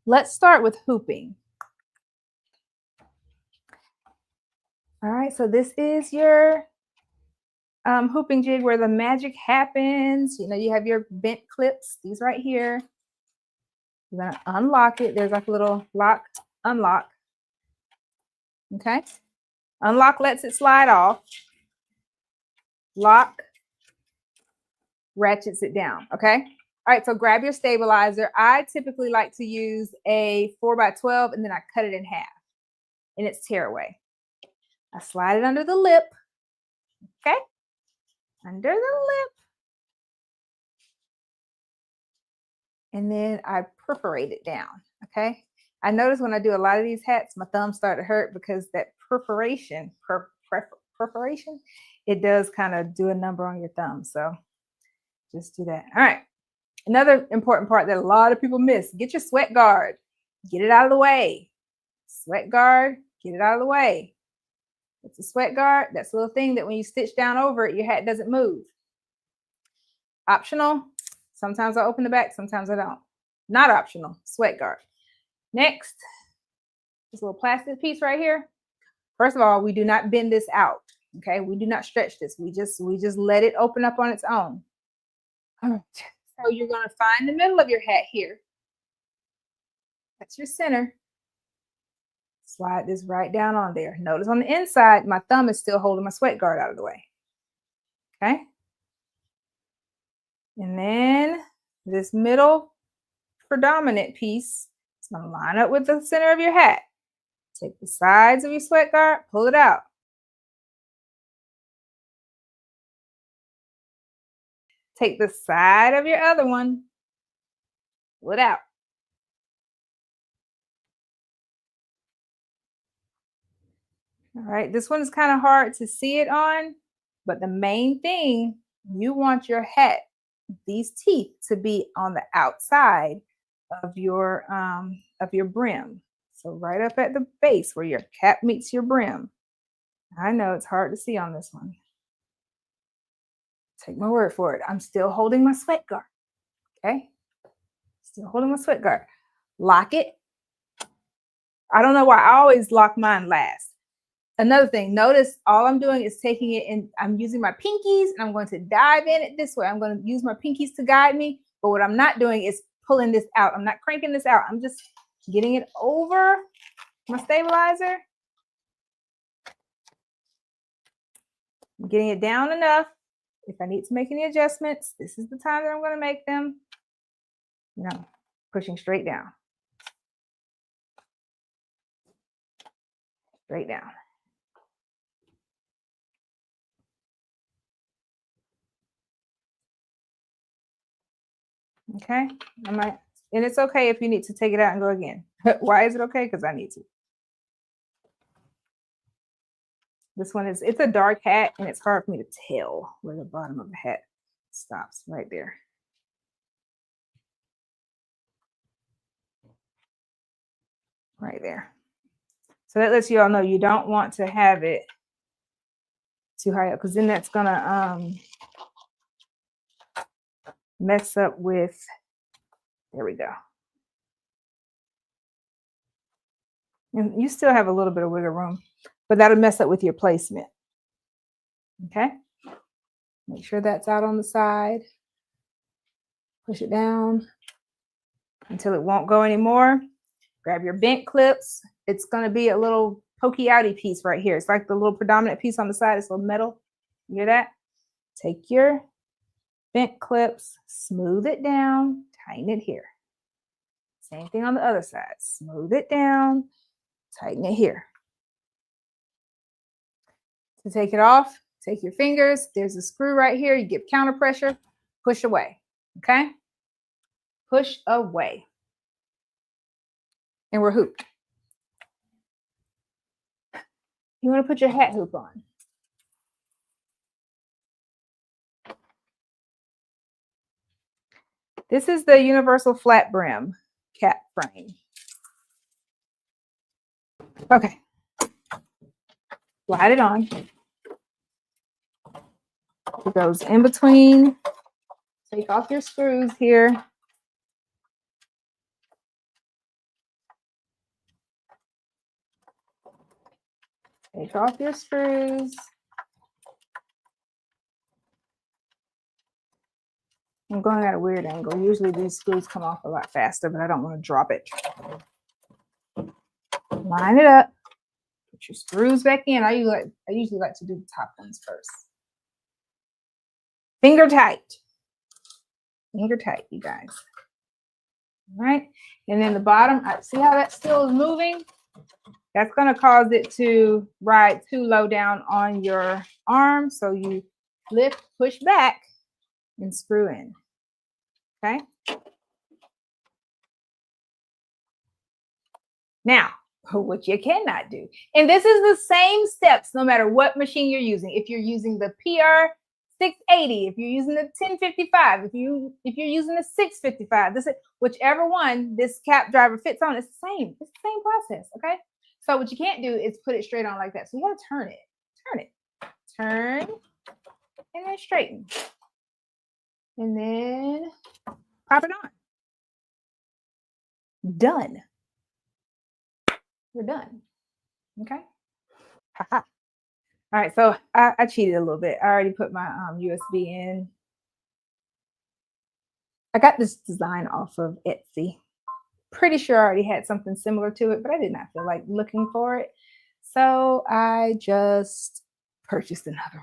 Let's start with hooping. All right, so this is your hooping jig where the magic happens. You know, you have your bent clips, these right here. You're gonna unlock it. There's like a little lock, unlock. Okay. Unlock lets it slide off. Lock ratchets it down. Okay. All right, so grab your stabilizer. I typically like to use a 4x12 and then I cut it in half and it's tearaway. I slide it under the lip. Okay. Under the lip. And then I perforate it down. Okay. I notice when I do a lot of these hats, my thumbs start to hurt because that perforation, it does kind of do a number on your thumb. So just do that. All right. Another important part that a lot of people miss, get your sweat guard. Get it out of the way. Sweat guard, get it out of the way. It's a sweat guard. That's a little thing that when you stitch down over it, your hat doesn't move. Optional. Sometimes I open the back, sometimes I don't. Not optional, sweat guard. Next, this little plastic piece right here. First of all, we do not bend this out. Okay, we do not stretch this. We just let it open up on its own. All right. So you're going to find the middle of your hat here. That's your center. Slide this right down on there. Notice on the inside, my thumb is still holding my sweat guard out of the way. Okay. And then this middle predominant piece is going to line up with the center of your hat. Take the sides of your sweat guard, pull it out. Take the side of your other one, pull it out. All right, this one is kind of hard to see it on, but the main thing, you want your hat, these teeth, to be on the outside of your brim. So right up at the base where your cap meets your brim. I know it's hard to see on this one. Take my word for it. I'm still holding my sweat guard. Okay? Still holding my sweat guard. Lock it. I don't know why I always lock mine last. Another thing, notice all I'm doing is taking it and I'm using my pinkies and I'm going to dive in it this way. I'm going to use my pinkies to guide me. But what I'm not doing is pulling this out. I'm not cranking this out. I'm just getting it over my stabilizer. I'm getting it down enough. If I need to make any adjustments, this is the time that I'm going to make them. You know, pushing straight down. Straight down. Okay, and it's okay if you need to take it out and go again. Why is it okay? Because I need to. This one it's a dark hat and it's hard for me to tell where the bottom of the hat stops right there. Right there. So that lets you all know you don't want to have it too high up because then that's gonna mess up with, there we go. And you still have a little bit of wiggle room, but that'll mess up with your placement. Okay. Make sure that's out on the side. Push it down until it won't go anymore. Grab your bent clips. It's going to be a little pokey outy piece right here. It's like the little predominant piece on the side. It's a little metal. You hear that? Take your bent clips, smooth it down, tighten it here. Same thing on the other side. Smooth it down, tighten it here. To take it off, take your fingers. There's a screw right here. You give counter pressure, push away. Okay? Push away. And we're hooped. You want to put your hat hoop on. This is the Universal Flatbrim Cap Frame. Okay. Slide it on. It goes in between. Take off your screws here. Take off your screws. I'm going at a weird angle. Usually these screws come off a lot faster, but I don't want to drop it. Line it up. Put your screws back in. I usually like to do the top ones first. Finger tight. Finger tight, you guys. All right. And then the bottom, see how that still is moving? That's going to cause it to ride too low down on your arm. So you lift, push back, and screw in. Okay. Now, what you cannot do, and this is the same steps no matter what machine you're using. If you're using the PR680, if you're using the 1055, if you're using the 655, whichever one this cap driver fits on, it's the same. It's the same process. Okay. So what you can't do is put it straight on like that. So you got to turn it, turn, and then straighten, and then pop it on. Done. We're done. Okay. All right. So I cheated a little bit. I already put my USB in. I got this design off of Etsy. Pretty sure I already had something similar to it, but I did not feel like looking for it. So I just purchased another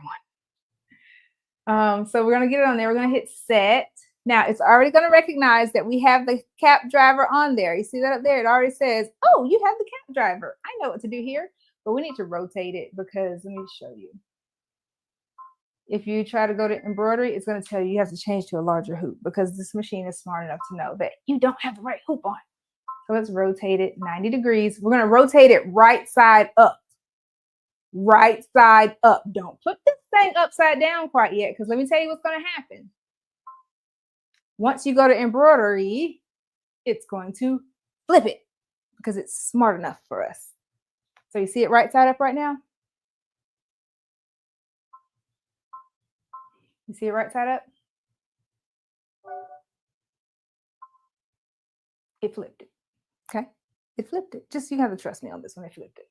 one. So we're going to get it on there. We're going to hit set. Now it's already going to recognize that we have the cap driver on there. You see that up there? It already says, oh, you have the cap driver. I know what to do here, but we need to rotate it because let me show you. If you try to go to embroidery, it's going to tell you have to change to a larger hoop because this machine is smart enough to know that you don't have the right hoop on. So let's rotate it 90 degrees. We're going to rotate it right side up. Right side up. Don't put this thing upside down quite yet because let me tell you what's going to happen. Once you go to embroidery, it's going to flip it because it's smart enough for us. So you see it right side up right now? You see it right side up? It flipped it. Okay? It flipped it. Just you have to trust me on this one. It flipped it.